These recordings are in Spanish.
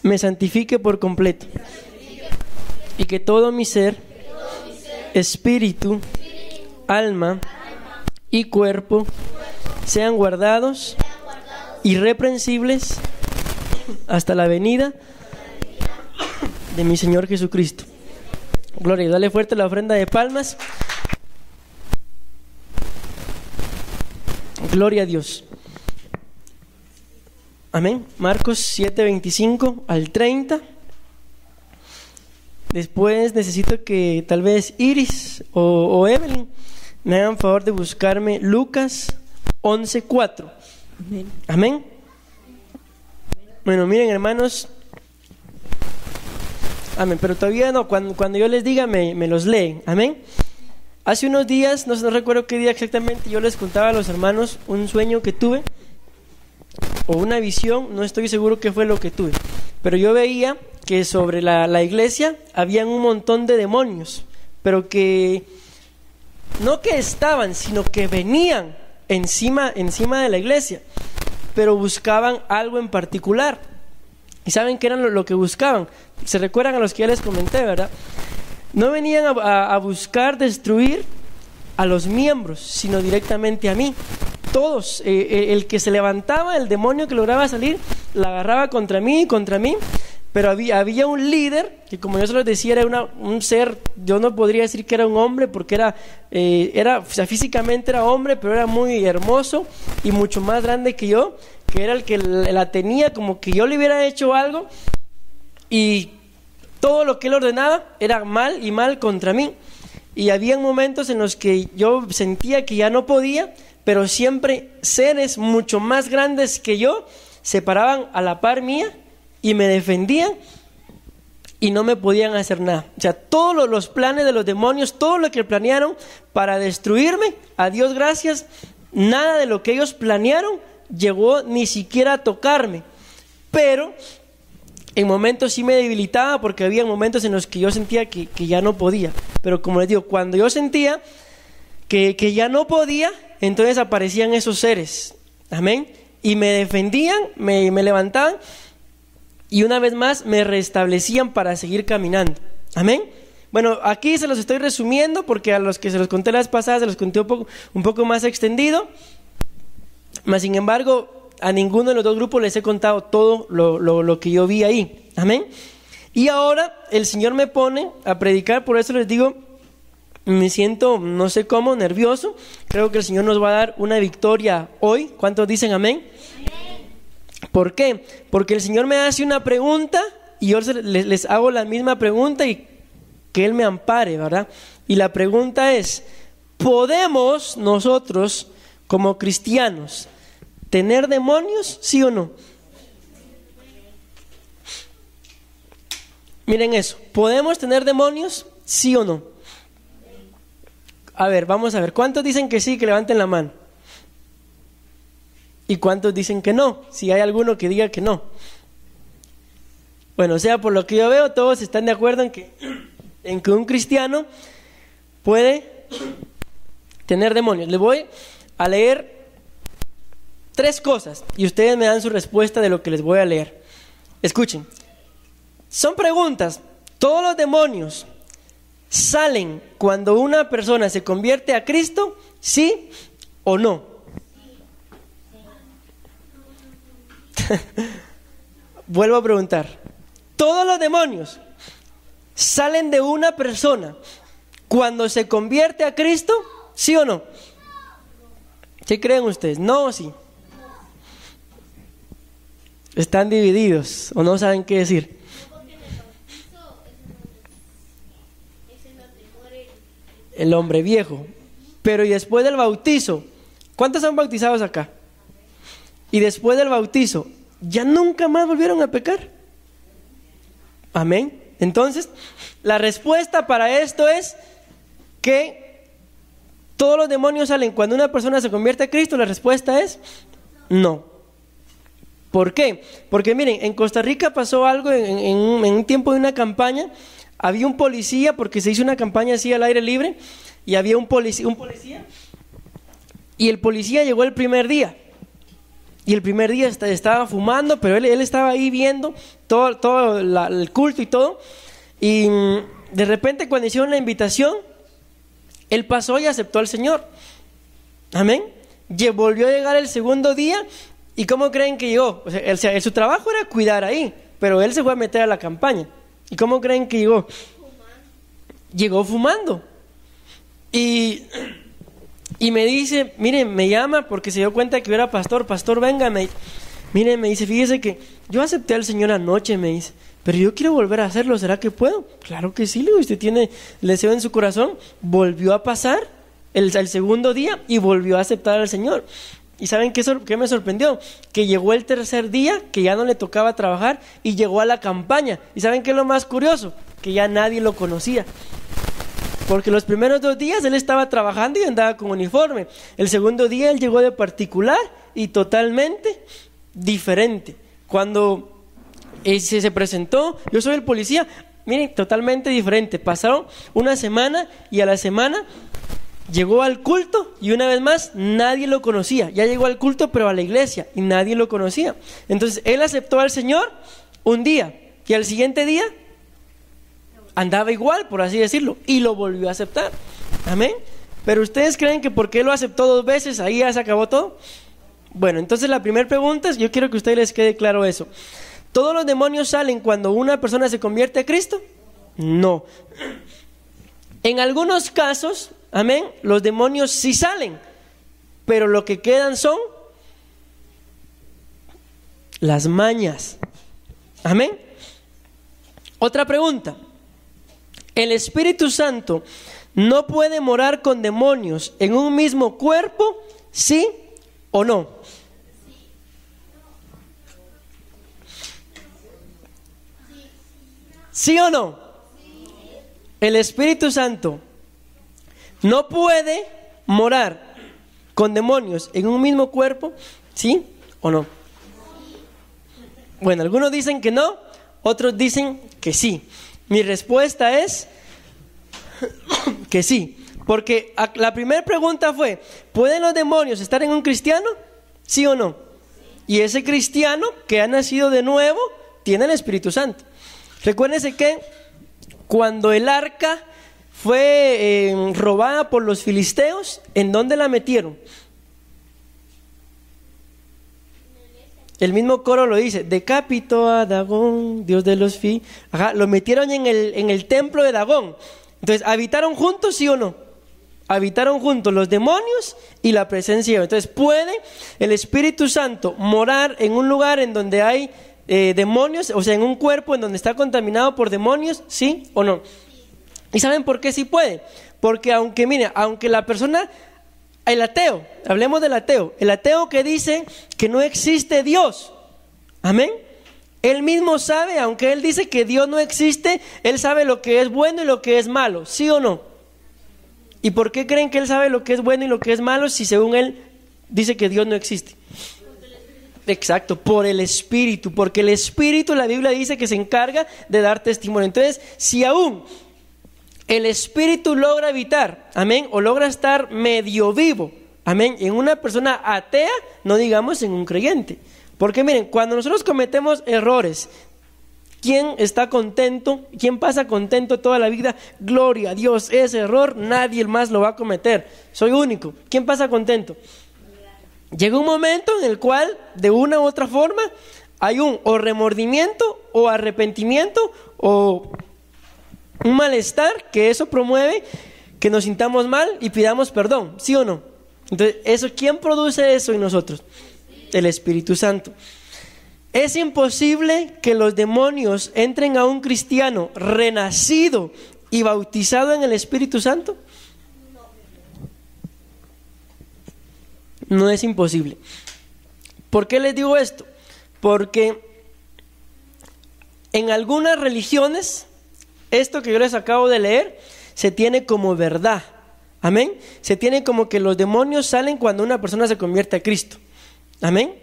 me santifique por completo, y que todo mi ser, espíritu, alma y cuerpo sean guardados irreprensibles hasta la venida de mi Señor Jesucristo. Gloria, dale fuerte la ofrenda de palmas. Gloria a Dios. Amén. Marcos 7:25 al 30. Después necesito que tal vez Iris o Evelyn me hagan favor de buscarme Lucas 11:4. Amén. Amén. Bueno, miren, hermanos. Amén, pero todavía no, cuando yo les diga me los leen. Amén. Hace unos días, no recuerdo qué día exactamente, yo les contaba a los hermanos un sueño que tuve, o una visión, no estoy seguro qué fue lo que tuve, pero yo veía que sobre la iglesia habían un montón de demonios, pero que no que estaban, sino que venían encima de la iglesia, pero buscaban algo en particular. ¿Y saben qué era lo que buscaban? Se recuerdan a los que ya les comenté, ¿verdad? No venían a buscar destruir a los miembros, sino directamente a mí. Todos, el que se levantaba, el demonio que lograba salir, la agarraba contra mí, pero había un líder que, como yo se los decía, era un ser, yo no podría decir que era un hombre, porque o sea, físicamente era hombre, pero era muy hermoso y mucho más grande que yo, que era el que la tenía como que yo le hubiera hecho algo, y todo lo que él ordenaba era mal y mal contra mí. Y había momentos en los que yo sentía que ya no podía, pero siempre seres mucho más grandes que yo se paraban a la par mía y me defendían y no me podían hacer nada. O sea, todos los planes de los demonios, todo lo que planearon para destruirme, a Dios gracias, nada de lo que ellos planearon llegó ni siquiera a tocarme. Pero en momentos sí me debilitaba, porque había momentos en los que yo sentía que ya no podía. Pero como les digo, cuando yo sentía que ya no podía, entonces aparecían esos seres. Amén. Y me defendían, me levantaban, y una vez más me restablecían para seguir caminando. Amén. Bueno, aquí se los estoy resumiendo, porque a los que se los conté las pasadas se los conté un poco más extendido. Mas sin embargo, a ninguno de los dos grupos les he contado todo lo que yo vi ahí. Amén. Y ahora el Señor me pone a predicar, por eso les digo, me siento, no sé cómo, nervioso. Creo que el Señor nos va a dar una victoria hoy. ¿Cuántos dicen amén? Amén. ¿Por qué? Porque el Señor me hace una pregunta y yo les hago la misma pregunta y que Él me ampare, ¿verdad? Y la pregunta es: ¿podemos nosotros como cristianos tener demonios, sí o no? Miren eso, ¿podemos tener demonios, sí o no? A ver, vamos a ver, ¿cuántos dicen que sí? Que levanten la mano. ¿Y cuántos dicen que no? Si hay alguno que diga que no. Bueno, o sea, por lo que yo veo, todos están de acuerdo en que un cristiano puede tener demonios. Les voy a leer 3 cosas y ustedes me dan su respuesta de lo que les voy a leer. Escuchen, son preguntas. ¿Todos los demonios salen cuando una persona se convierte a Cristo, sí o no? Vuelvo a preguntar, ¿todos los demonios salen de una persona cuando se convierte a Cristo, sí o no? ¿Qué creen ustedes? ¿No o sí? Están divididos o no saben qué decir. El hombre viejo. Pero y después del bautizo, ¿cuántos son bautizados acá? Y después del bautizo, ¿ya nunca más volvieron a pecar? Amén. Entonces, la respuesta para esto es que todos los demonios salen cuando una persona se convierte a Cristo. La respuesta es no. ¿Por qué? Porque miren, en Costa Rica pasó algo en un tiempo de una campaña. Había un policía, porque se hizo una campaña así al aire libre, y había un policía, y el policía llegó el primer día, Y el primer día estaba fumando, pero él estaba ahí viendo todo el culto y todo. Y de repente cuando hicieron la invitación, él pasó y aceptó al Señor. Amén. Volvió a llegar el segundo día. ¿Y cómo creen que llegó? O sea, su trabajo era cuidar ahí, pero él se fue a meter a la campaña. ¿Y cómo creen que llegó? Llegó fumando. Y me dice, miren, me llama porque se dio cuenta que yo era pastor. Pastor, venga, miren, me dice, fíjese que yo acepté al Señor anoche, me dice, pero yo quiero volver a hacerlo, ¿será que puedo? Claro que sí, le digo, usted tiene el deseo en su corazón. Volvió a pasar el segundo día y volvió a aceptar al Señor. ¿Y saben qué me sorprendió? Que llegó el tercer día, que ya no le tocaba trabajar, y llegó a la campaña. ¿Y saben qué es lo más curioso? Que ya nadie lo conocía. Porque los primeros 2 días él estaba trabajando y andaba con uniforme. El segundo día él llegó de particular y totalmente diferente. Cuando se presentó, yo soy el policía, miren, totalmente diferente. Pasaron una semana y a la semana llegó al culto y una vez más nadie lo conocía. Ya llegó al culto pero a la iglesia y nadie lo conocía. Entonces él aceptó al Señor un día y al siguiente día andaba igual, por así decirlo, y lo volvió a aceptar. Amén. Pero ustedes creen que porque lo aceptó 2 veces, ahí ya se acabó todo. Bueno, entonces la primera pregunta es, yo quiero que a ustedes les quede claro eso. ¿Todos los demonios salen cuando una persona se convierte a Cristo? No. En algunos casos, amén, los demonios sí salen, pero lo que quedan son las mañas. Amén. Otra pregunta. ¿El Espíritu Santo no puede morar con demonios en un mismo cuerpo? ¿Sí o no? ¿Sí o no? El Espíritu Santo no puede morar con demonios en un mismo cuerpo, ¿sí o no? Bueno, algunos dicen que no, otros dicen que sí. Mi respuesta es que sí, porque la primera pregunta fue, ¿pueden los demonios estar en un cristiano? ¿Sí o no? Y ese cristiano que ha nacido de nuevo tiene el Espíritu Santo. Recuérdense que cuando el arca fue robada por los filisteos, ¿en dónde la metieron? El mismo coro lo dice, decapitó a Dagón, dios de los lo metieron en el templo de Dagón. Entonces, ¿habitaron juntos, sí o no? Habitaron juntos los demonios y la presencia de Dios. Entonces, ¿puede el Espíritu Santo morar en un lugar en donde hay demonios, o sea, en un cuerpo en donde está contaminado por demonios, sí o no? ¿Y saben por qué sí puede? Porque aunque la persona, el ateo, hablemos del ateo, el ateo que dice que no existe Dios, amén, él mismo sabe, aunque él dice que Dios no existe, él sabe lo que es bueno y lo que es malo, ¿sí o no? ¿Y por qué creen que él sabe lo que es bueno y lo que es malo si según él dice que Dios no existe? Exacto, por el Espíritu, porque el Espíritu, la Biblia dice que se encarga de dar testimonio. Entonces, si aún el Espíritu logra habitar, amén, o logra estar medio vivo, amén, en una persona atea, no digamos en un creyente. Porque miren, cuando nosotros cometemos errores, ¿quién está contento? ¿Quién pasa contento toda la vida? Gloria a Dios, ese error nadie más lo va a cometer, soy único. ¿Quién pasa contento? Llega un momento en el cual, de una u otra forma, hay o remordimiento, o arrepentimiento, o un malestar, que eso promueve que nos sintamos mal y pidamos perdón, ¿sí o no? Entonces, ¿quién produce eso en nosotros? El Espíritu Santo. ¿Es imposible que los demonios entren a un cristiano renacido y bautizado en el Espíritu Santo? No es imposible. ¿Por qué les digo esto? Porque en algunas religiones, esto que yo les acabo de leer, se tiene como verdad. Amén. Se tiene como que los demonios salen cuando una persona se convierte a Cristo. Amén.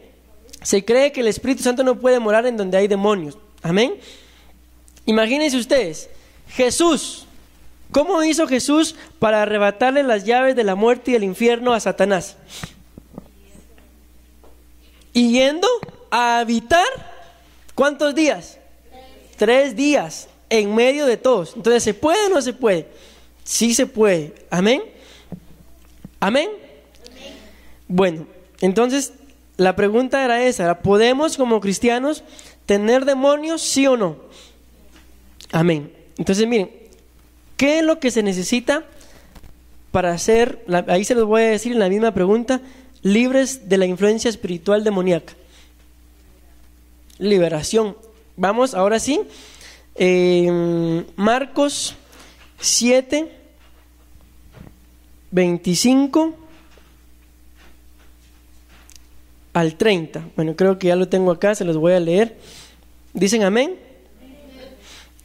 Se cree que el Espíritu Santo no puede morar en donde hay demonios. Amén. Imagínense ustedes, Jesús, ¿cómo hizo Jesús para arrebatarle las llaves de la muerte y del infierno a Satanás? y yendo a habitar, ¿cuántos días? 3 días en medio de todos. Entonces, ¿se puede o no se puede? Sí se puede. Amén. Amén. Bueno, entonces la pregunta era esa: ¿podemos como cristianos tener demonios, sí o no? Amén. Entonces miren, ¿qué es lo que se necesita para ser, ahí se los voy a decir en la misma pregunta, libres de la influencia espiritual demoníaca? Liberación. Vamos ahora sí, Marcos 7, 25 al 30. Bueno, creo que ya lo tengo acá, se los voy a leer. ¿Dicen amén?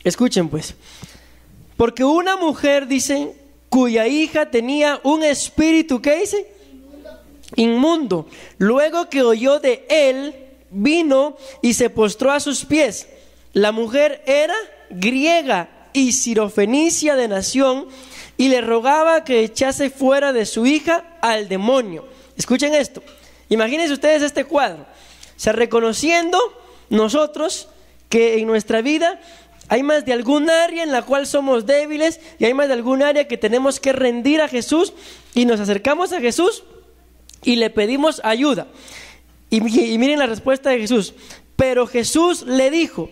Escuchen pues. Porque una mujer, dice, cuya hija tenía un espíritu, ¿qué dice? Inmundo. Luego que oyó de él, vino y se postró a sus pies. La mujer era griega y sirofenicia de nación, y le rogaba que echase fuera de su hija al demonio. Escuchen esto. Imagínense ustedes este cuadro. O sea, reconociendo nosotros que en nuestra vida hay más de algún área en la cual somos débiles, y hay más de algún área que tenemos que rendir a Jesús, y nos acercamos a Jesús y le pedimos ayuda. Y miren la respuesta de Jesús. Pero Jesús le dijo: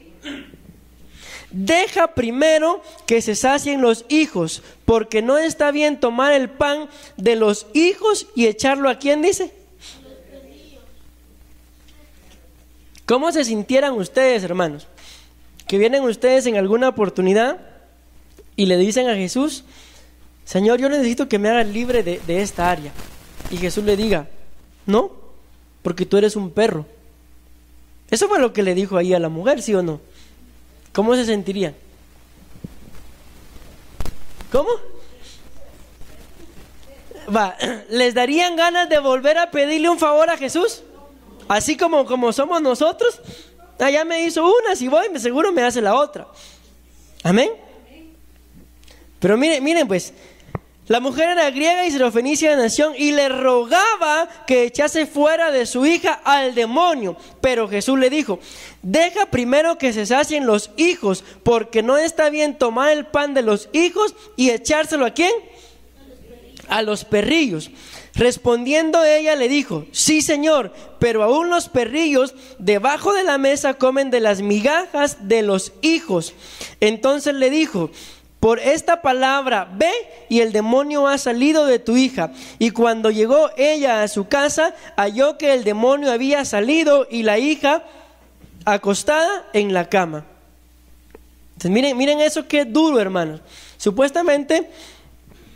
deja primero que se sacien los hijos, porque no está bien tomar el pan de los hijos y echarlo a ¿quién dice? ¿Cómo se sintieran ustedes, hermanos, que vienen ustedes en alguna oportunidad y le dicen a Jesús: Señor, yo necesito que me hagas libre de esta área? Y Jesús le diga: no, porque tú eres un perro. Eso fue lo que le dijo ahí a la mujer, ¿sí o no? ¿Cómo se sentirían? ¿Cómo? ¿Les darían ganas de volver a pedirle un favor a Jesús? Así como somos nosotros. Ya me hizo una, si voy, seguro me hace la otra. Amén. Pero miren pues, la mujer era griega y sirofenicia de nación, y le rogaba que echase fuera de su hija al demonio. Pero Jesús le dijo: deja primero que se sacien los hijos, porque no está bien tomar el pan de los hijos y echárselo ¿a quién? A los perrillos. Respondiendo ella le dijo: sí, Señor, pero aún los perrillos debajo de la mesa comen de las migajas de los hijos. Entonces le dijo: por esta palabra ve, y el demonio ha salido de tu hija. Y cuando llegó ella a su casa, halló que el demonio había salido y la hija acostada en la cama. Entonces miren eso, qué duro, hermanos. Supuestamente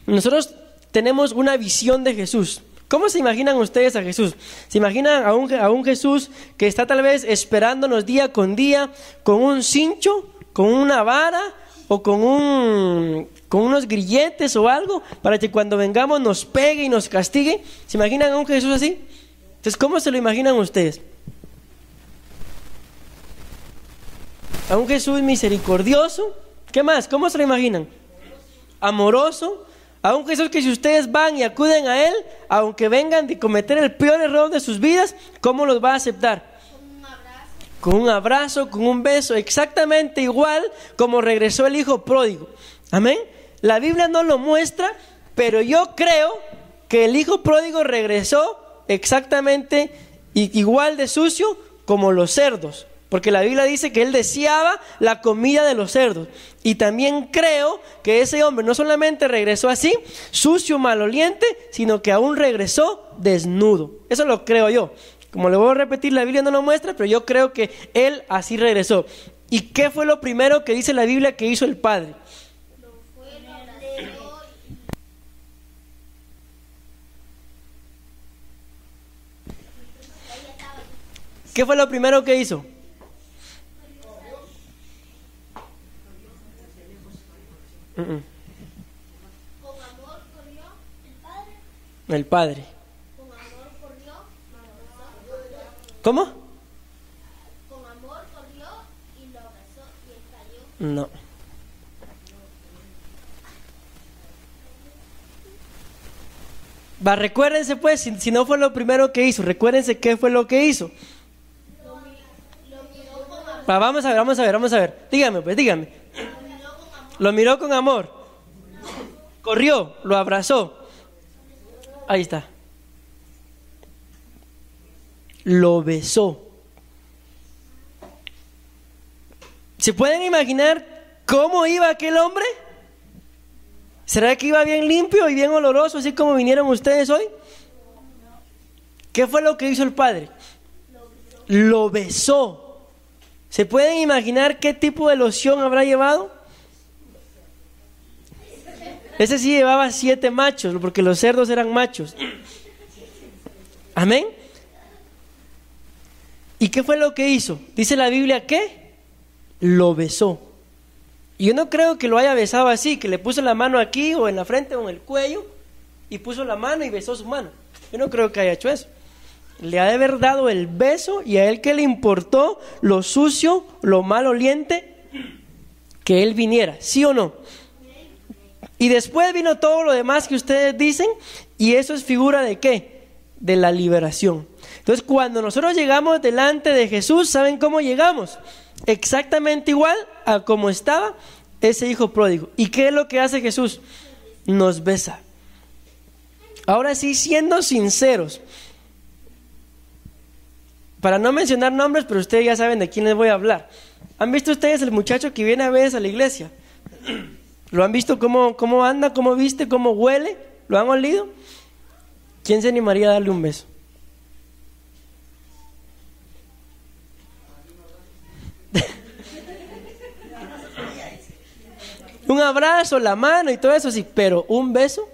nosotros tenemos una visión de Jesús. ¿Cómo se imaginan ustedes a Jesús? ¿Se imaginan a un Jesús que está tal vez esperándonos día con día con un cincho, con una vara o con unos grilletes o algo para que cuando vengamos nos pegue y nos castigue? ¿Se imaginan a un Jesús así? Entonces, ¿cómo se lo imaginan ustedes? A un Jesús misericordioso. ¿Qué más? ¿Cómo se lo imaginan? Amoroso. A un Jesús que si ustedes van y acuden a Él, aunque vengan de cometer el peor error de sus vidas, ¿cómo los va a aceptar? Con un abrazo, con un beso, exactamente igual como regresó el hijo pródigo. Amén. La Biblia no lo muestra, pero yo creo que el hijo pródigo regresó exactamente igual de sucio como los cerdos. Porque la Biblia dice que él deseaba la comida de los cerdos. Y también creo que ese hombre no solamente regresó así, sucio, maloliente, sino que aún regresó desnudo. Eso lo creo yo. Como le voy a repetir, la Biblia no lo muestra, pero yo creo que él así regresó. ¿Y qué fue lo primero que dice la Biblia que hizo el Padre? ¿Qué fue lo primero que hizo? Con amor corrió el Padre. Con amor corrió. ¿Cómo? Con amor corrió y lo abrazó y él cayó. No. Va, recuérdense pues, si no fue lo primero que hizo, recuérdense qué fue lo que hizo. Va, vamos a ver. Dígame. Lo miró con amor. Corrió, lo abrazó. Ahí está. Lo besó. ¿Se pueden imaginar cómo iba aquel hombre? ¿Será que iba bien limpio y bien oloroso, así como vinieron ustedes hoy? ¿Qué fue lo que hizo el padre? Lo besó. ¿Se pueden imaginar qué tipo de loción habrá llevado? Ese sí llevaba 7 machos, porque los cerdos eran machos. Amén. ¿Y qué fue lo que hizo? Dice la Biblia que lo besó. Y yo no creo que lo haya besado así, que le puso la mano aquí o en la frente o en el cuello y puso la mano y besó su mano. Yo no creo que haya hecho eso. Le ha de haber dado el beso y a él que le importó lo sucio, lo maloliente, que él viniera, ¿sí o no? Y después vino todo lo demás que ustedes dicen y eso es figura ¿de qué? De la liberación. Entonces cuando nosotros llegamos delante de Jesús, ¿saben cómo llegamos? Exactamente igual a como estaba ese hijo pródigo. ¿Y qué es lo que hace Jesús? Nos besa. Ahora sí, siendo sinceros, para no mencionar nombres, pero ustedes ya saben de quién les voy a hablar. ¿Han visto ustedes el muchacho que viene a veces a la iglesia? ¿Lo han visto cómo anda, cómo viste, cómo huele? ¿Lo han olido? ¿Quién se animaría a darle un beso? Un abrazo, la mano y todo eso sí, pero un beso.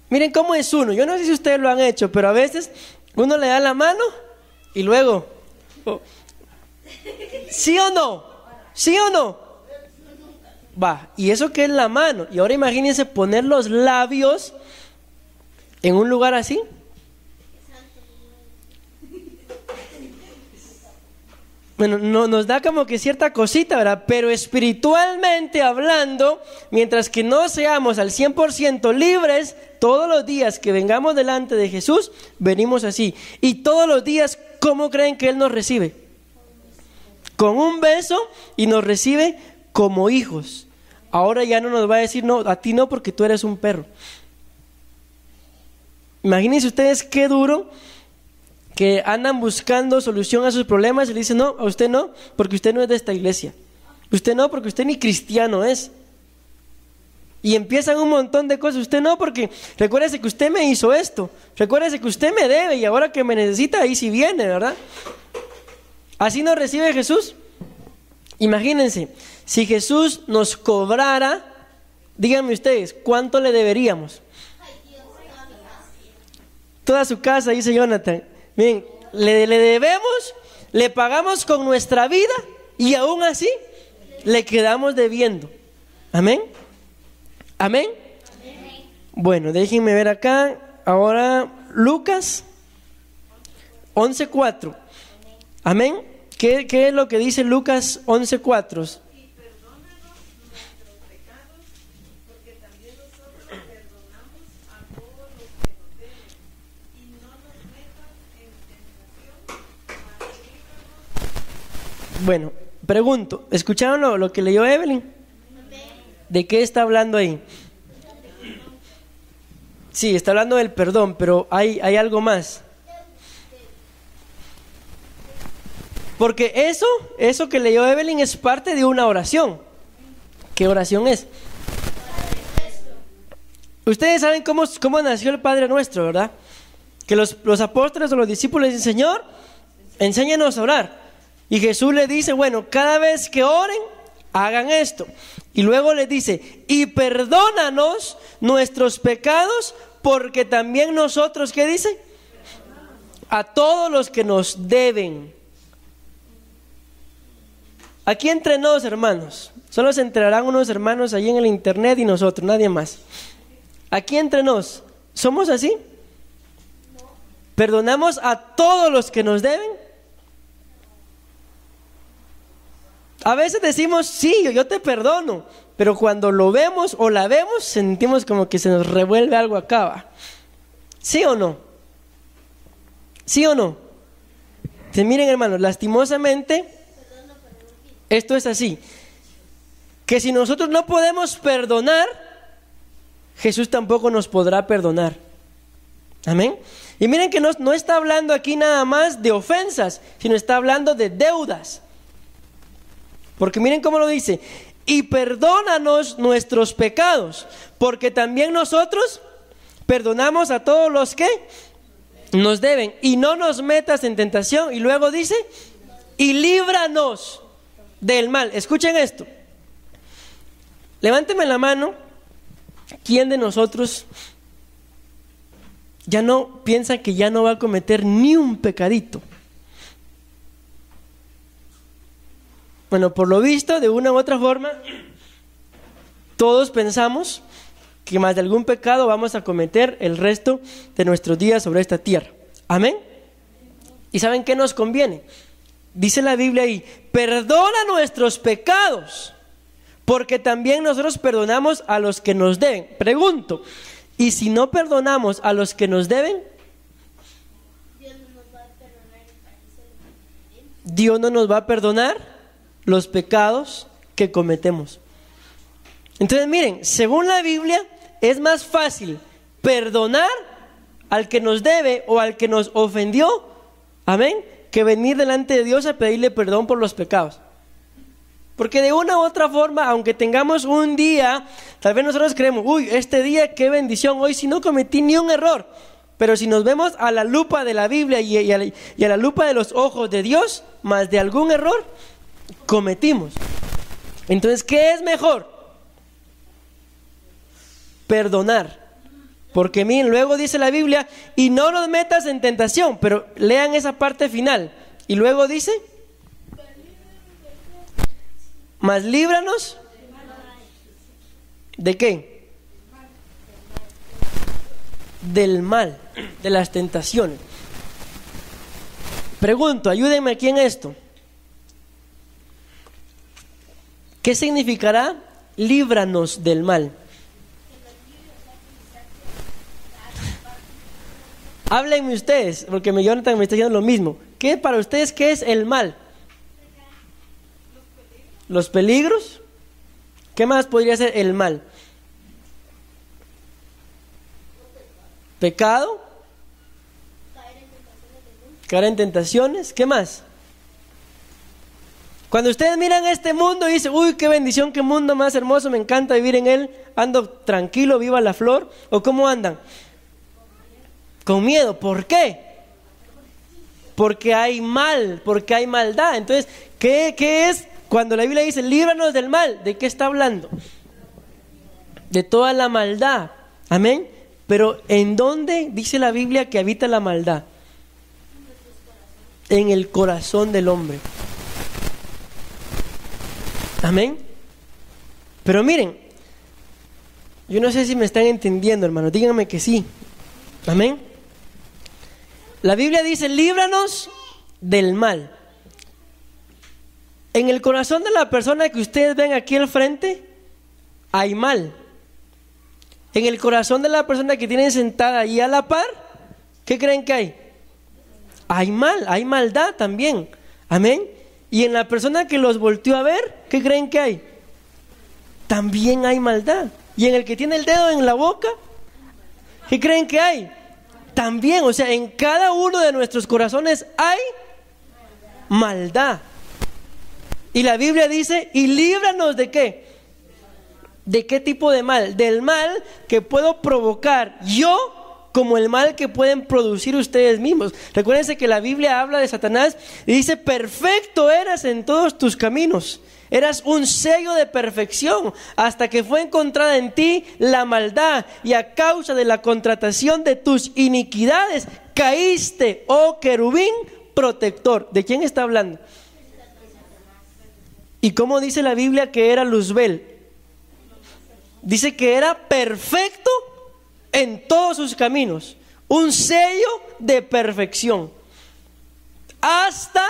Miren cómo es uno. Yo no sé si ustedes lo han hecho, pero a veces uno le da la mano y luego, ¿sí o no? ¿Sí o no? Va, y eso que es la mano. Y ahora imagínense poner los labios en un lugar así. Bueno, no, nos da como que cierta cosita, ¿verdad? Pero espiritualmente hablando, mientras que no seamos al 100% libres, todos los días que vengamos delante de Jesús, venimos así. Y todos los días, ¿cómo creen que Él nos recibe? Con un beso y nos recibe como hijos. Ahora ya no nos va a decir, no, a ti no, porque tú eres un perro. Imagínense ustedes qué duro que andan buscando solución a sus problemas y le dicen, no, a usted no, porque usted no es de esta iglesia. Usted no, porque usted ni cristiano es. Y empiezan un montón de cosas. Usted no, porque recuérdese que usted me hizo esto. Recuérdese que usted me debe y ahora que me necesita, ahí sí viene, ¿verdad? Así nos recibe Jesús. Imagínense, si Jesús nos cobrara, díganme ustedes, ¿cuánto le deberíamos? Toda su casa, dice Jonathan. Miren, le debemos, le pagamos con nuestra vida y aún así le quedamos debiendo. ¿Amén? ¿Amén? Amén. Bueno, déjenme ver acá. Ahora, Lucas 11:4. Amén. ¿Qué es lo que dice Lucas 11:4? Bueno, pregunto, ¿escucharon lo que leyó Evelyn? ¿De qué está hablando ahí? Sí, está hablando del perdón, pero hay algo más. Porque eso que leyó Evelyn es parte de una oración. ¿Qué oración es? Ustedes saben cómo nació el Padre Nuestro, ¿verdad? Que los apóstoles o los discípulos dicen, Señor, enséñanos a orar. Y Jesús le dice, bueno, cada vez que oren, hagan esto. Y luego les dice, y perdónanos nuestros pecados, porque también nosotros, ¿qué dice? A todos los que nos deben. Aquí entre nos, hermanos, solo se enterarán unos hermanos allí en el internet y nosotros, nadie más. Aquí entre nos, ¿somos así? ¿Perdonamos a todos los que nos deben? A veces decimos, sí, yo te perdono, pero cuando lo vemos o la vemos, sentimos como que se nos revuelve algo acá, ¿va? ¿Sí o no? ¿Sí o no? Entonces, miren, hermanos, lastimosamente, esto es así, que si nosotros no podemos perdonar, Jesús tampoco nos podrá perdonar. Amén. Y miren que no está hablando aquí nada más de ofensas, sino está hablando de deudas. Porque miren cómo lo dice: y perdónanos nuestros pecados, porque también nosotros perdonamos a todos los que nos deben, y no nos metas en tentación. Y luego dice: y líbranos del mal. Escuchen esto. Levánteme la mano. ¿Quién de nosotros ya no piensa que ya no va a cometer ni un pecadito? Bueno, por lo visto, de una u otra forma, todos pensamos que más de algún pecado vamos a cometer el resto de nuestros días sobre esta tierra. ¿Amén? ¿Y saben qué nos conviene? Dice la Biblia ahí: perdona nuestros pecados, porque también nosotros perdonamos a los que nos deben. Pregunto, ¿y si no perdonamos a los que nos deben? Dios no nos va a perdonar los pecados que cometemos. Entonces miren, según la Biblia, es más fácil perdonar al que nos debe o al que nos ofendió, amén, que venir delante de Dios a pedirle perdón por los pecados. Porque de una u otra forma, aunque tengamos un día, tal vez nosotros creemos, uy, este día qué bendición, hoy si no cometí ni un error. Pero si nos vemos a la lupa de la Biblia y a la lupa de los ojos de Dios, más de algún error cometimos. Entonces, ¿qué es mejor? Perdonar. Porque miren, luego dice la Biblia: y no nos metas en tentación. Pero lean esa parte final. Y luego dice: mas líbranos. ¿De qué? Del mal, de las tentaciones. Pregunto, ayúdenme aquí en esto. ¿Qué significará líbranos del mal? Háblenme ustedes, porque Jonathan me está diciendo lo mismo. ¿Qué para ustedes qué es el mal? ¿Los peligros? ¿Qué más podría ser el mal? ¿Pecado? ¿Caer en tentaciones? ¿Qué más? Cuando ustedes miran este mundo y dicen, uy, qué bendición, qué mundo más hermoso, me encanta vivir en él, ando tranquilo, viva la flor, ¿o cómo andan? Con miedo. ¿Por qué? Porque hay mal, porque hay maldad. Entonces, ¿qué es? Cuando la Biblia dice, líbranos del mal, ¿de qué está hablando? De toda la maldad. Amén. Pero ¿en dónde dice la Biblia que habita la maldad? En el corazón del hombre. Amén. Pero miren, yo no sé si me están entendiendo, hermanos. Díganme que sí. Amén. La Biblia dice, líbranos del mal. En el corazón de la persona que ustedes ven aquí al frente, hay mal. En el corazón de la persona que tienen sentada ahí a la par, ¿qué creen que hay? Hay mal, hay maldad también. Amén. Y en la persona que los volteó a ver, ¿qué creen que hay? También hay maldad. Y en el que tiene el dedo en la boca, ¿qué creen que hay? También, o sea, en cada uno de nuestros corazones hay maldad. Y la Biblia dice, y líbranos ¿de qué? ¿De qué tipo de mal? Del mal que puedo provocar yo, como el mal que pueden producir ustedes mismos. Recuérdense que la Biblia habla de Satanás y dice, perfecto eras en todos tus caminos. Eras un sello de perfección hasta que fue encontrada en ti la maldad, y a causa de la contratación de tus iniquidades caíste, oh querubín protector. ¿De quién está hablando? ¿Y cómo dice la Biblia que era Luzbel? Dice que era perfecto en todos sus caminos, un sello de perfección. ¿Hasta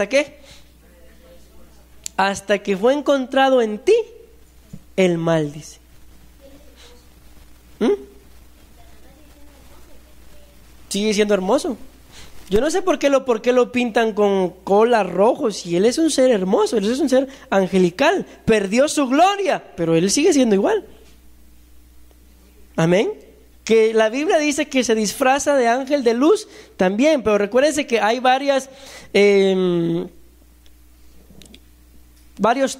qué? hasta que fue encontrado en ti el mal, dice. Sigue siendo hermoso. Yo no sé por qué lo pintan con colas rojos, y él es un ser hermoso, él es un ser angelical, perdió su gloria, pero él sigue siendo igual. Amén. Que la Biblia dice que se disfraza de ángel de luz también, pero recuérdense que hay varios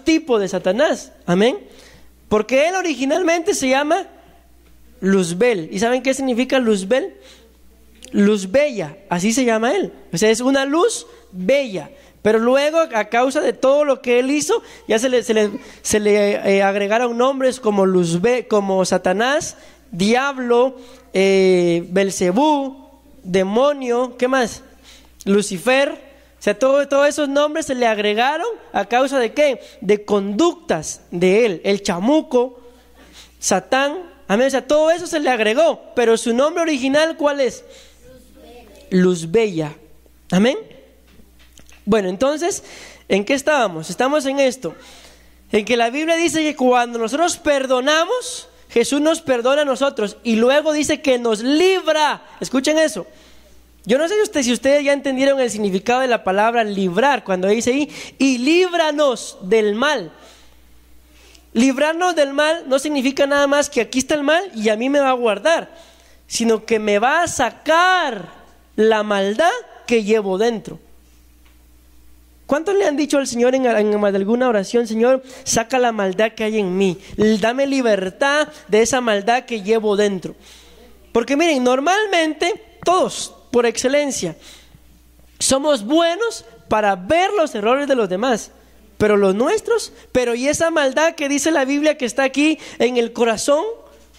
tipos de Satanás. Amén. Porque él originalmente se llama Luzbel. ¿Y saben qué significa Luzbel? Luz bella, así se llama él. O sea, es una luz bella. Pero luego, a causa de todo lo que él hizo, ya se le agregaron nombres como como Satanás, diablo, Belcebú, demonio, ¿qué más? Lucifer. O sea, todos esos nombres se le agregaron a causa de ¿qué? De conductas de él. El chamuco, Satán, amén. O sea, todo eso se le agregó. Pero su nombre original, ¿cuál es? Luz bella. Amén. Bueno, entonces, ¿en qué estábamos? Estamos en esto, en que la Biblia dice que cuando nosotros perdonamos, Jesús nos perdona a nosotros, y luego dice que nos libra. Escuchen eso. Yo no sé si ustedes ya entendieron el significado de la palabra librar, cuando dice ahí, y líbranos del mal. Librarnos del mal no significa nada más que aquí está el mal y a mí me va a guardar, sino que me va a sacar la maldad que llevo dentro. ¿Cuántos le han dicho al Señor en alguna oración: Señor, saca la maldad que hay en mí, dame libertad de esa maldad que llevo dentro? Porque miren, normalmente todos, por excelencia, somos buenos para ver los errores de los demás, pero los nuestros, y esa maldad que dice la Biblia que está aquí en el corazón,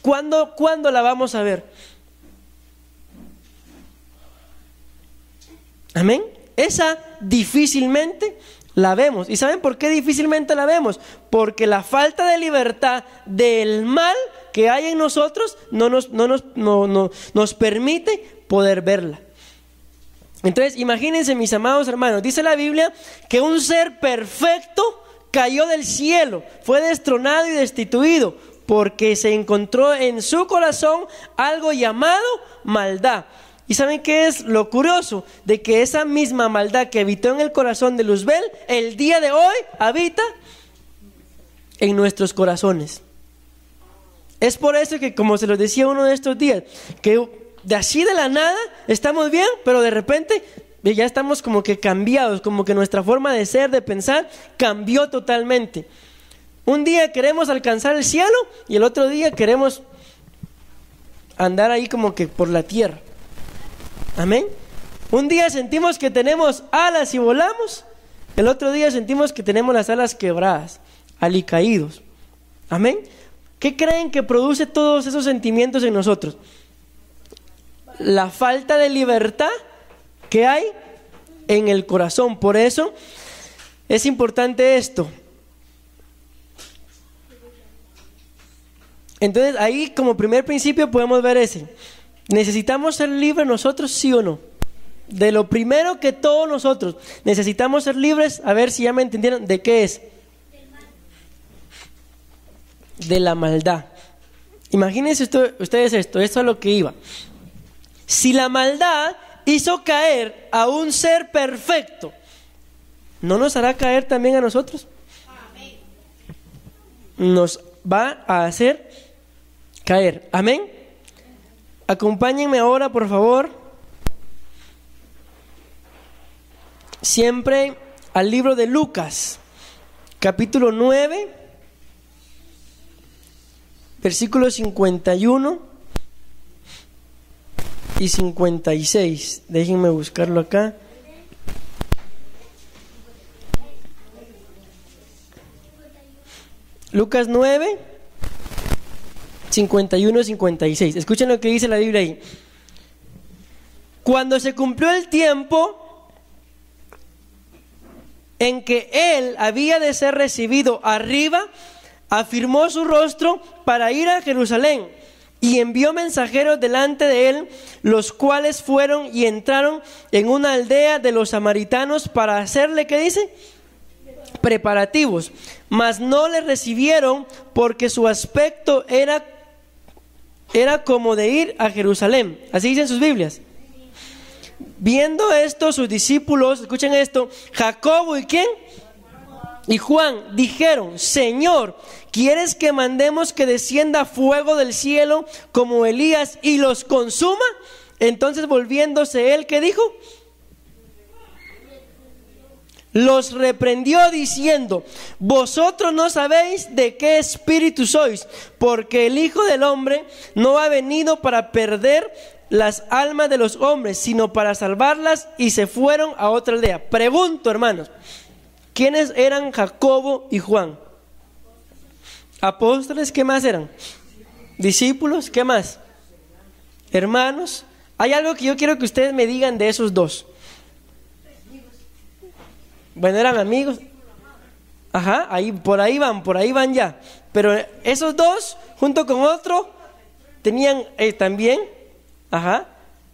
¿cuándo la vamos a ver? Amén. Esa difícilmente la vemos. ¿Y saben por qué difícilmente la vemos? Porque la falta de libertad del mal que hay en nosotros no nos permite poder verla. Entonces, imagínense, mis amados hermanos, dice la Biblia que un ser perfecto cayó del cielo, fue destronado y destituido, porque se encontró en su corazón algo llamado maldad. ¿Y saben qué es lo curioso? De que esa misma maldad que habitó en el corazón de Luzbel, el día de hoy habita en nuestros corazones. Es por eso que, como se los decía uno de estos días, que de así de la nada estamos bien, pero de repente ya estamos como que cambiados, como que nuestra forma de ser, de pensar, cambió totalmente. Un día queremos alcanzar el cielo y el otro día queremos andar ahí como que por la tierra. Amén. Un día sentimos que tenemos alas y volamos, el otro día sentimos que tenemos las alas quebradas, alicaídos. Amén. ¿Qué creen que produce todos esos sentimientos en nosotros? La falta de libertad que hay en el corazón. Por eso es importante esto. Entonces ahí, como primer principio, podemos ver ese. ¿Necesitamos ser libres nosotros, sí o no? De lo primero que todos nosotros necesitamos ser libres, a ver si ya me entendieron, ¿de qué es? De la maldad. Imagínense ustedes esto es a lo que iba. Si la maldad hizo caer a un ser perfecto, ¿no nos hará caer también a nosotros? Nos va a hacer caer. Amén. Acompáñenme ahora, por favor, siempre al libro de Lucas, capítulo 9, versículos 51 y 56. Déjenme buscarlo acá. Lucas 9, 51 y 56. Escuchen lo que dice la Biblia ahí. Cuando se cumplió el tiempo en que él había de ser recibido arriba, afirmó su rostro para ir a Jerusalén y envió mensajeros delante de él, los cuales fueron y entraron en una aldea de los samaritanos para hacerle, ¿qué dice? preparativos, mas no le recibieron porque su aspecto era como de ir a Jerusalén. Así dicen sus Biblias. Viendo esto, sus discípulos, escuchen esto, Jacobo y ¿quién? Y Juan dijeron: Señor, ¿quieres que mandemos que descienda fuego del cielo como Elías y los consuma? Entonces volviéndose él, ¿qué dijo? Los reprendió diciendo: vosotros no sabéis de qué espíritu sois, porque el Hijo del Hombre no ha venido para perder las almas de los hombres, sino para salvarlas. Y se fueron a otra aldea. Pregunto, hermanos, ¿quiénes eran Jacobo y Juan? Apóstoles. ¿Qué más eran? Discípulos. ¿Qué más? Hermanos. Hay algo que yo quiero que ustedes me digan de esos dos. Bueno, eran amigos. Ajá, por ahí van ya. Pero esos dos, junto con otro, tenían también. Ajá.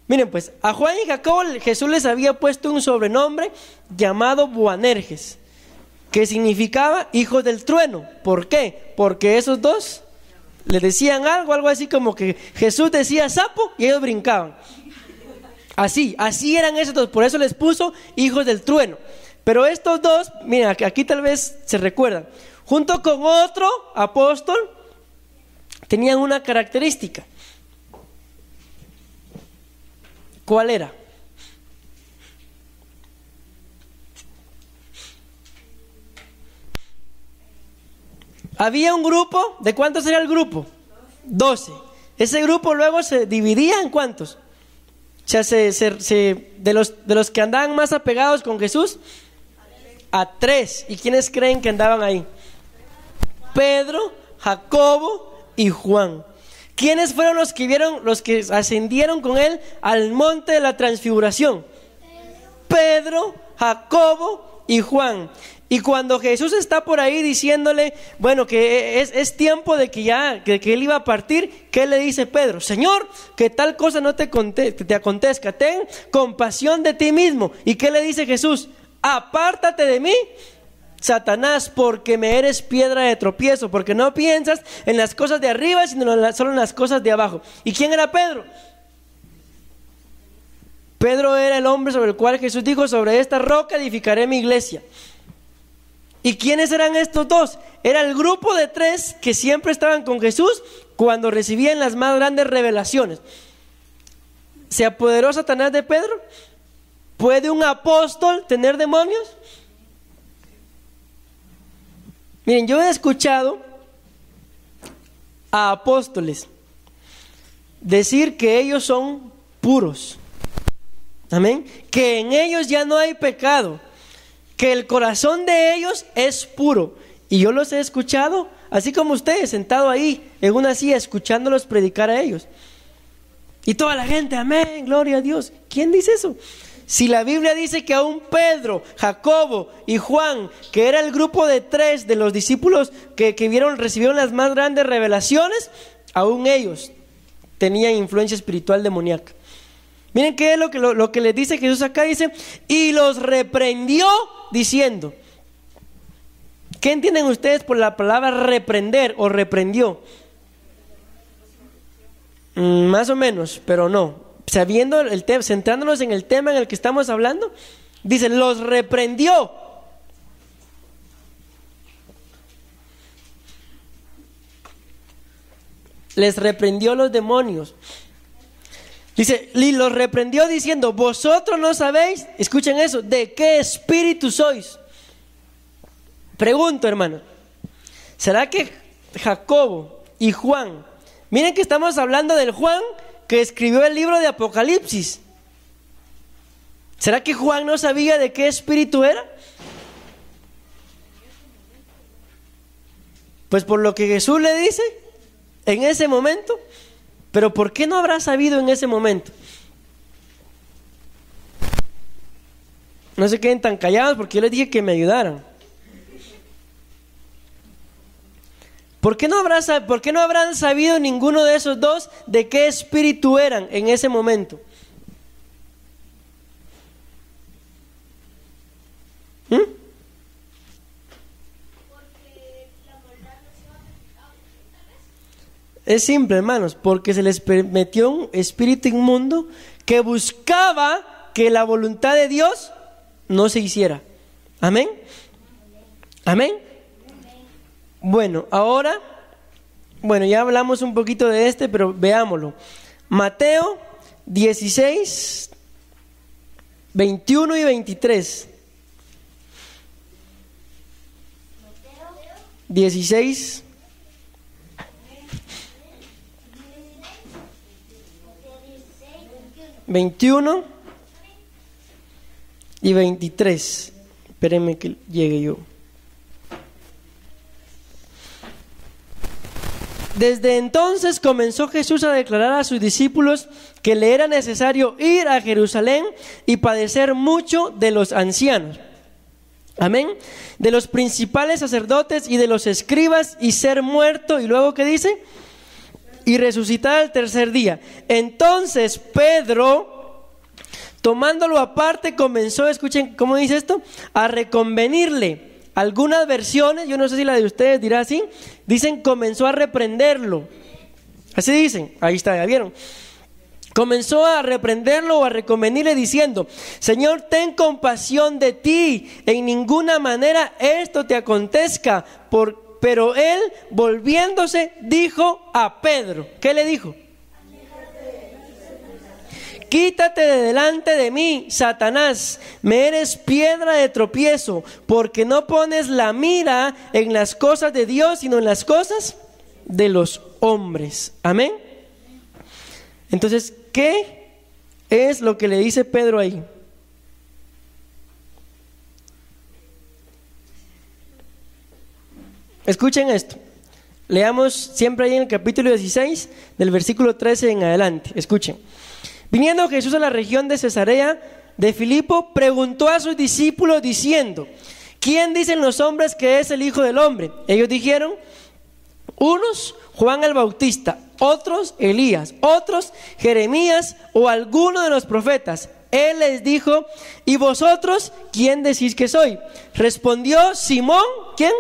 Miren pues, a Juan y Jacobo Jesús les había puesto un sobrenombre llamado Boanerges, que significaba hijos del trueno. ¿Por qué? Porque esos dos le decían algo así como que Jesús decía sapo y ellos brincaban. Así eran esos dos, por eso les puso hijos del trueno. Pero estos dos, miren, aquí tal vez se recuerdan, junto con otro apóstol, tenían una característica. ¿Cuál era? Había un grupo. ¿De cuántos era el grupo? 12. Ese grupo luego se dividía en ¿cuántos? O sea, de los que andaban más apegados con Jesús, a 3. ¿Y quiénes creen que andaban ahí? Pedro, Jacobo y Juan. ¿Quiénes fueron los que ascendieron con él al monte de la transfiguración? Pedro, Jacobo y Juan. Y cuando Jesús está por ahí diciéndole, bueno, que es tiempo de que él iba a partir, ¿qué le dice Pedro? Señor, que tal cosa no te acontezca, ten compasión de ti mismo. ¿Y qué le dice Jesús? Apártate de mí, Satanás, porque me eres piedra de tropiezo, porque no piensas en las cosas de arriba, sino solo en las cosas de abajo. ¿Y quién era Pedro? Pedro era el hombre sobre el cual Jesús dijo: sobre esta roca edificaré mi iglesia. ¿Y quiénes eran estos dos? Era el grupo de 3 que siempre estaban con Jesús cuando recibían las más grandes revelaciones. ¿Se apoderó Satanás de Pedro? ¿Puede un apóstol tener demonios? Miren, yo he escuchado a apóstoles decir que ellos son puros. Amén. Que en ellos ya no hay pecado, que el corazón de ellos es puro. Y yo los he escuchado, así como ustedes, sentado ahí en una silla escuchándolos predicar a ellos. Y toda la gente, amén, gloria a Dios. ¿Quién dice eso? Si la Biblia dice que aún Pedro, Jacobo y Juan, que era el grupo de 3 de los discípulos que recibieron las más grandes revelaciones, aún ellos tenían influencia espiritual demoníaca. Miren qué es lo que les dice Jesús acá. Dice: y los reprendió diciendo. ¿Qué entienden ustedes por la palabra reprender o reprendió? Más o menos, pero no. Sabiendo el tema, centrándonos en el tema en el que estamos hablando, dice: los reprendió. Les reprendió los demonios. Dice: y los reprendió diciendo: vosotros no sabéis, escuchen eso, de qué espíritu sois. Pregunto, hermano, ¿será que Jacobo y Juan, miren que estamos hablando del Juan que escribió el libro de Apocalipsis, ¿será que Juan no sabía de qué espíritu era? Pues por lo que Jesús le dice en ese momento. Pero ¿por qué no habrá sabido en ese momento? No se queden tan callados, porque yo les dije que me ayudaran. ¿Por qué no habrán sabido ninguno de esos dos de qué espíritu eran en ese momento? Es simple, hermanos, porque se les metió un espíritu inmundo que buscaba que la voluntad de Dios no se hiciera. Amén. Amén. Bueno, ahora, ya hablamos un poquito de pero veámoslo. Mateo 16, 21 y 23. 16, 21 y 23. Espérenme que llegue yo. Desde entonces comenzó Jesús a declarar a sus discípulos que le era necesario ir a Jerusalén y padecer mucho de los ancianos. Amén. De los principales sacerdotes y de los escribas, y ser muerto. Y luego, ¿qué dice? Y resucitar al tercer día. Entonces Pedro, tomándolo aparte, comenzó, escuchen cómo dice esto, a reconvenirle. Algunas versiones, yo no sé si la de ustedes dirá así, dicen comenzó a reprenderlo. Así dicen, ahí está, ya vieron. Comenzó a reprenderlo o a reconvenirle diciendo: Señor, ten compasión de ti, en ninguna manera esto te acontezca. Pero él, volviéndose, dijo a Pedro, ¿qué le dijo? Quítate de delante de mí, Satanás, me eres piedra de tropiezo, porque no pones la mira en las cosas de Dios, sino en las cosas de los hombres. Amén. Entonces, ¿qué es lo que le dice Pedro ahí? Escuchen esto. Leamos siempre ahí en el capítulo 16, del versículo 13 en adelante. Escuchen. Viniendo Jesús a la región de Cesarea de Filipo, preguntó a sus discípulos diciendo: ¿quién dicen los hombres que es el Hijo del Hombre? Ellos dijeron: unos, Juan el Bautista; otros, Elías; otros, Jeremías o alguno de los profetas. Él les dijo: ¿y vosotros quién decís que soy? Respondió Simón, ¿quién?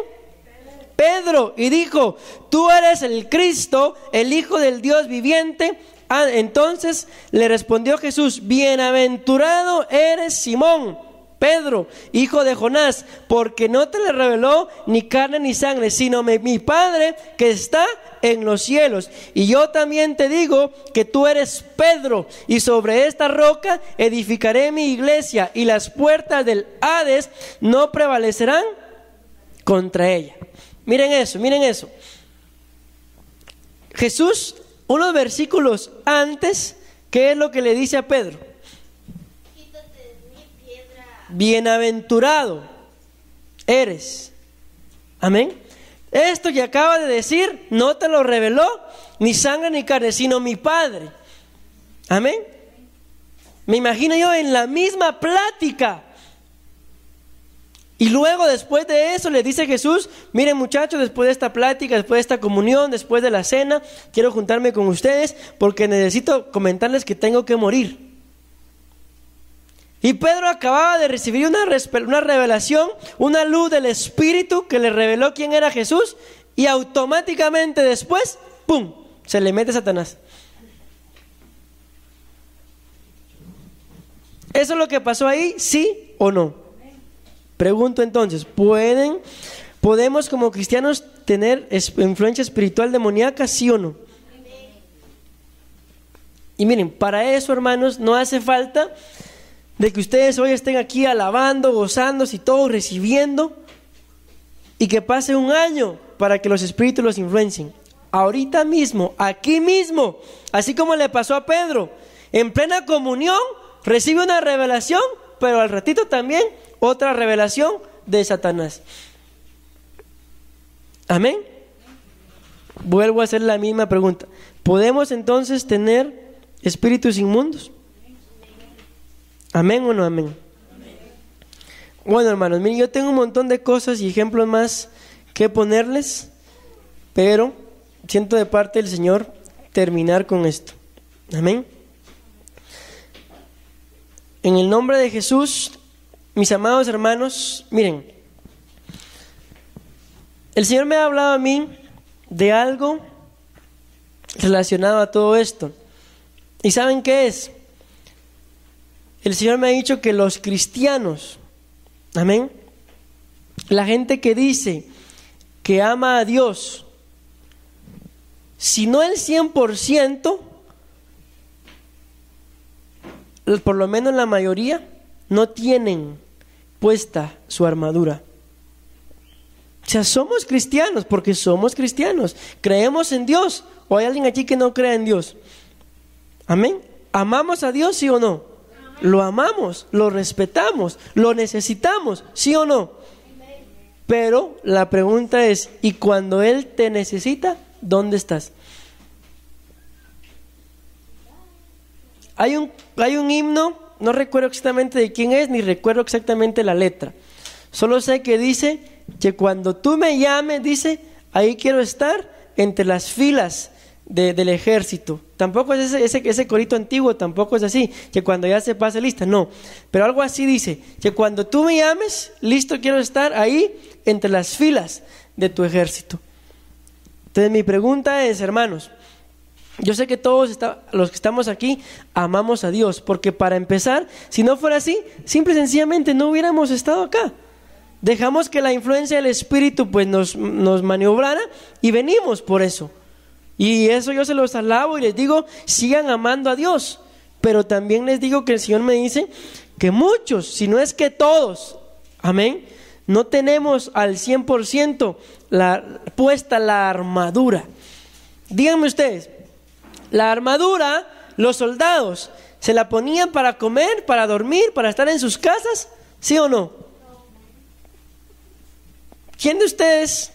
Pedro, y dijo: tú eres el Cristo, el Hijo del Dios viviente. Entonces le respondió Jesús: bienaventurado eres Simón, Pedro, hijo de Jonás, porque no te le reveló ni carne ni sangre, sino mi Padre que está en los cielos. Y yo también te digo que tú eres Pedro, y sobre esta roca edificaré mi iglesia, y las puertas del Hades no prevalecerán contra ella. Miren eso. Jesús, unos versículos antes, ¿qué es lo que le dice a Pedro? Quítate de mí, piedra. Bienaventurado eres. Amén. Esto que acaba de decir no te lo reveló ni sangre ni carne, sino mi Padre. Amén. Me imagino yo en la misma plática. Y luego, después de eso, le dice Jesús: miren, muchachos, después de esta plática, después de esta comunión, después de la cena, quiero juntarme con ustedes porque necesito comentarles que tengo que morir. Y Pedro acababa de recibir una revelación, una luz del Espíritu que le reveló quién era Jesús, y automáticamente después, ¡pum!, se le mete Satanás. ¿Eso es lo que pasó ahí? ¿Sí o no? Pregunto entonces, ¿podemos como cristianos tener influencia espiritual demoníaca, sí o no? Y miren, para eso, hermanos, no hace falta de que ustedes hoy estén aquí alabando, gozándose y todo, recibiendo, y que pase un año para que los espíritus los influencien. Ahorita mismo, aquí mismo, así como le pasó a Pedro, en plena comunión, recibe una revelación, pero al ratito también otra revelación de Satanás. Amén. Vuelvo a hacer la misma pregunta. ¿Podemos entonces tener espíritus inmundos? ¿Amén o no amén? Bueno, hermanos, miren, yo tengo un montón de cosas y ejemplos más que ponerles, pero siento de parte del Señor terminar con esto. Amén. En el nombre de Jesús, mis amados hermanos, miren, el Señor me ha hablado a mí de algo relacionado a todo esto. ¿Y saben qué es? El Señor me ha dicho que los cristianos, amén, la gente que dice que ama a Dios, si no el 100%, por lo menos la mayoría, no tienen puesta su armadura. O sea, somos cristianos porque somos cristianos, creemos en Dios. ¿O hay alguien aquí que no crea en Dios? Amén. ¿Amamos a Dios, sí o no? Lo amamos, lo respetamos, lo necesitamos, ¿sí o no? Pero la pregunta es, ¿y cuando Él te necesita, dónde estás? Hay un himno, no recuerdo exactamente de quién es, ni recuerdo exactamente la letra. Solo sé que dice que cuando tú me llames, dice, ahí quiero estar entre las filas del ejército. Tampoco es ese corito antiguo, tampoco es así, que cuando ya se pase lista, no. Pero algo así dice, que cuando tú me llames, listo quiero estar ahí entre las filas de tu ejército. Entonces mi pregunta es, hermanos, yo sé que todos los que estamos aquí amamos a Dios, porque para empezar, si no fuera así, simple y sencillamente no hubiéramos estado acá. Dejamos que la influencia del Espíritu pues nos maniobrara y venimos por eso. Y eso yo se los alabo y les digo, sigan amando a Dios. Pero también les digo que el Señor me dice que muchos, si no es que todos, amén, no tenemos al 100% puesta la armadura. Díganme ustedes, la armadura, los soldados, ¿se la ponían para comer, para dormir, para estar en sus casas? ¿Sí o no? ¿Quién de ustedes,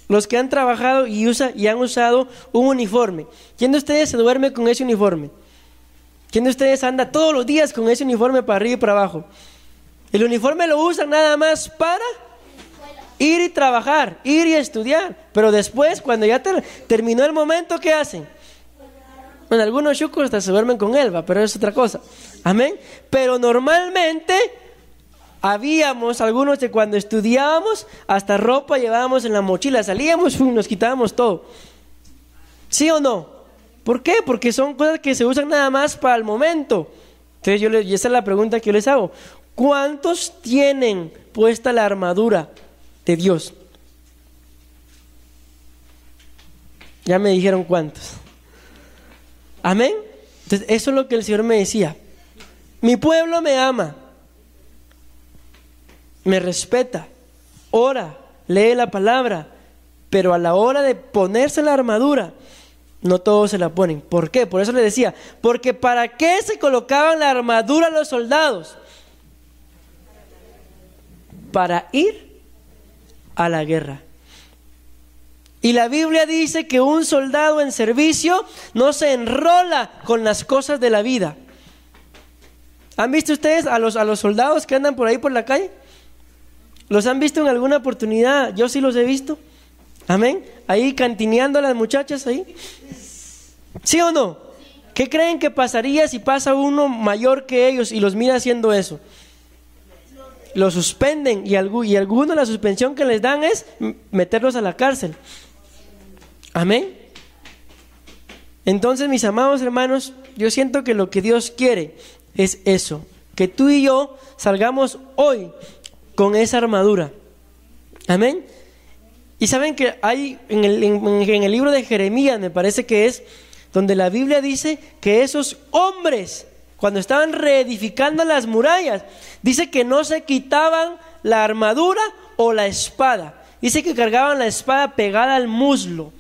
los que han trabajado y han usado un uniforme, quién de ustedes se duerme con ese uniforme? ¿Quién de ustedes anda todos los días con ese uniforme para arriba y para abajo? El uniforme lo usan nada más para ir y trabajar, ir y estudiar, pero después cuando ya terminó el momento, ¿qué hacen? Bueno, algunos chucos hasta se duermen con él, pero es otra cosa, amén. Pero normalmente habíamos algunos que cuando estudiábamos hasta ropa llevábamos en la mochila, salíamos y nos quitábamos todo. ¿Sí o no? ¿Por qué? Porque son cosas que se usan nada más para el momento. Entonces y esa es la pregunta que yo les hago. ¿Cuántos tienen puesta la armadura de Dios? Ya me dijeron cuántos. Amén. Entonces eso es lo que el Señor me decía. Mi pueblo me ama, me respeta, ora, lee la palabra, pero a la hora de ponerse la armadura, no todos se la ponen. ¿Por qué? Por eso le decía, porque ¿para qué se colocaban la armadura los soldados? Para ir a la guerra. Y la Biblia dice que un soldado en servicio no se enrola con las cosas de la vida. ¿Han visto ustedes a los soldados que andan por ahí por la calle? ¿Los han visto en alguna oportunidad? Yo sí los he visto. Amén. Ahí cantineando a las muchachas ahí. ¿Sí o no? ¿Qué creen que pasaría si pasa uno mayor que ellos y los mira haciendo eso? Los suspenden y algunos la suspensión que les dan es meterlos a la cárcel. Amén. Entonces, mis amados hermanos, yo siento que lo que Dios quiere es eso, que tú y yo salgamos hoy con esa armadura. Amén. Y saben que hay en el libro de Jeremías, me parece que es, donde la Biblia dice que esos hombres, cuando estaban reedificando las murallas, dice que no se quitaban la armadura o la espada. Dice que cargaban la espada pegada al muslo.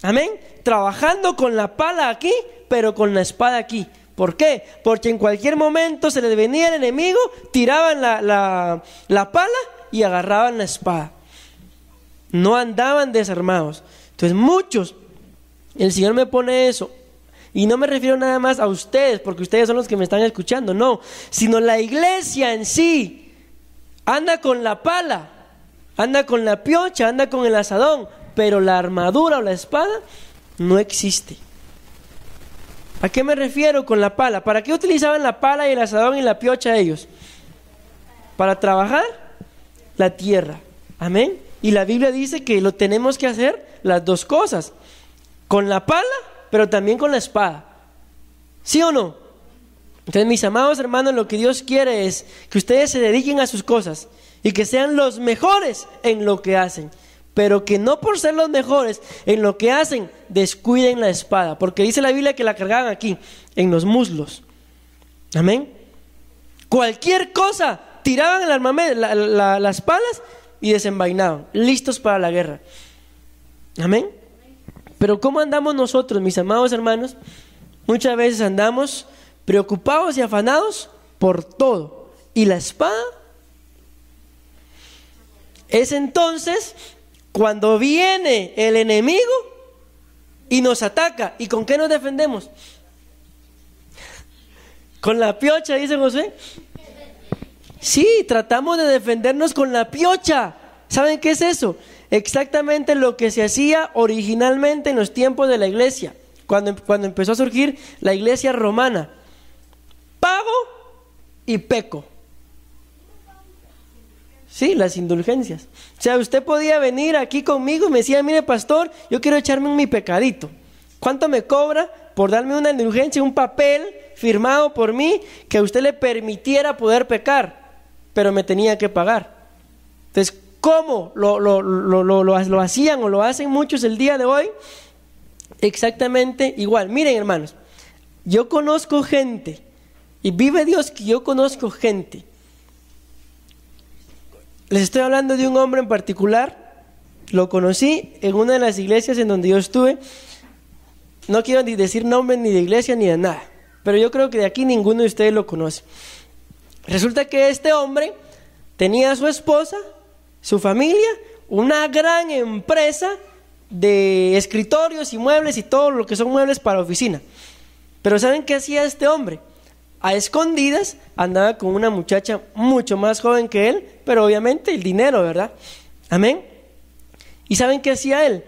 Amén. Trabajando con la pala aquí, pero con la espada aquí. ¿Por qué? Porque en cualquier momento se les venía el enemigo, tiraban la pala y agarraban la espada. No andaban desarmados. Entonces muchos, el Señor me pone eso. Y no me refiero nada más a ustedes, porque ustedes son los que me están escuchando, no. Sino la iglesia en sí anda con la pala, anda con la piocha, anda con el asadón, pero la armadura o la espada no existe. ¿A qué me refiero con la pala? ¿Para qué utilizaban la pala y el asadón y la piocha ellos? Para trabajar la tierra. Amén. Y la Biblia dice que lo tenemos que hacer las dos cosas. Con la pala pero también con la espada. ¿Sí o no? Entonces, mis amados hermanos, lo que Dios quiere es que ustedes se dediquen a sus cosas y que sean los mejores en lo que hacen, pero que no por ser los mejores en lo que hacen descuiden la espada, porque dice la Biblia que la cargaban aquí, en los muslos. Amén. Cualquier cosa, tiraban el armamento, las palas y desenvainaban, listos para la guerra. Amén. Pero ¿cómo andamos nosotros, mis amados hermanos? Muchas veces andamos preocupados y afanados por todo. ¿Y la espada? Es entonces cuando viene el enemigo y nos ataca. ¿Y con qué nos defendemos? Con la piocha, dice José. Sí, tratamos de defendernos con la piocha. ¿Saben qué es eso? Exactamente lo que se hacía originalmente en los tiempos de la iglesia, cuando empezó a surgir la iglesia romana. Pago y peco. Sí, las indulgencias. O sea, usted podía venir aquí conmigo y me decía, mire pastor, yo quiero echarme mi pecadito. ¿Cuánto me cobra por darme una indulgencia, un papel firmado por mí que a usted le permitiera poder pecar? Pero me tenía que pagar. Entonces, ¿cómo lo hacían o lo hacen muchos el día de hoy? Exactamente igual. Miren, hermanos, yo conozco gente, y vive Dios que yo conozco gente. Les estoy hablando de un hombre en particular. Lo conocí en una de las iglesias en donde yo estuve. No quiero ni decir nombre ni de iglesia ni de nada, pero yo creo que de aquí ninguno de ustedes lo conoce. Resulta que este hombre tenía a su esposa, su familia, una gran empresa de escritorios y muebles y todo lo que son muebles para oficina. Pero ¿saben qué hacía este hombre? A escondidas andaba con una muchacha mucho más joven que él, pero obviamente el dinero, ¿verdad? Amén. ¿Y saben qué hacía él?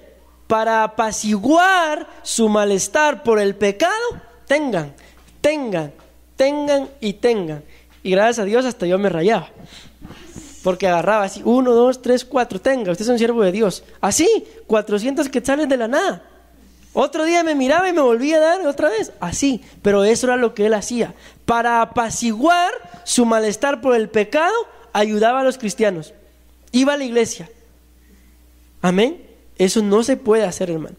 Para apaciguar su malestar por el pecado, tengan. Y gracias a Dios hasta yo me rayaba, porque agarraba así, 1, 2, 3, 4, tenga, usted es un siervo de Dios. Así, 400 quetzales de la nada. Otro día me miraba y me volvía a dar otra vez, así. Pero eso era lo que él hacía. Para apaciguar su malestar por el pecado, ayudaba a los cristianos. Iba a la iglesia. Amén. Eso no se puede hacer, hermano.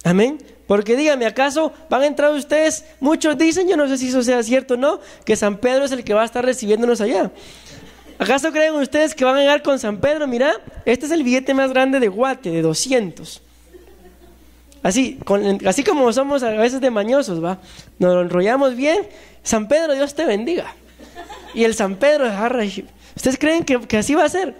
Amén. Porque dígame, ¿acaso van a entrar ustedes? Muchos dicen, yo no sé si eso sea cierto o no, que San Pedro es el que va a estar recibiéndonos allá. ¿Acaso creen ustedes que van a llegar con San Pedro? Mira, este es el billete más grande de Guate, de 200. Así como somos a veces de mañosos, ¿va? Nos lo enrollamos bien. San Pedro, Dios te bendiga. Y el San Pedro de jarra. ¿Ustedes creen que así va a ser?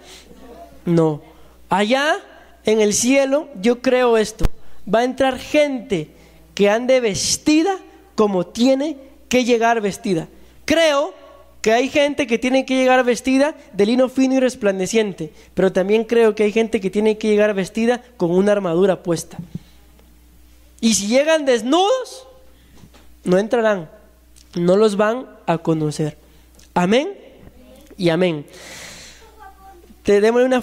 No. Allá en el cielo, yo creo esto. Va a entrar gente que ande vestida como tiene que llegar vestida. Creo que hay gente que tiene que llegar vestida de lino fino y resplandeciente, pero también creo que hay gente que tiene que llegar vestida con una armadura puesta. Y si llegan desnudos, no entrarán, no los van a conocer. Amén y amén. Te démosle una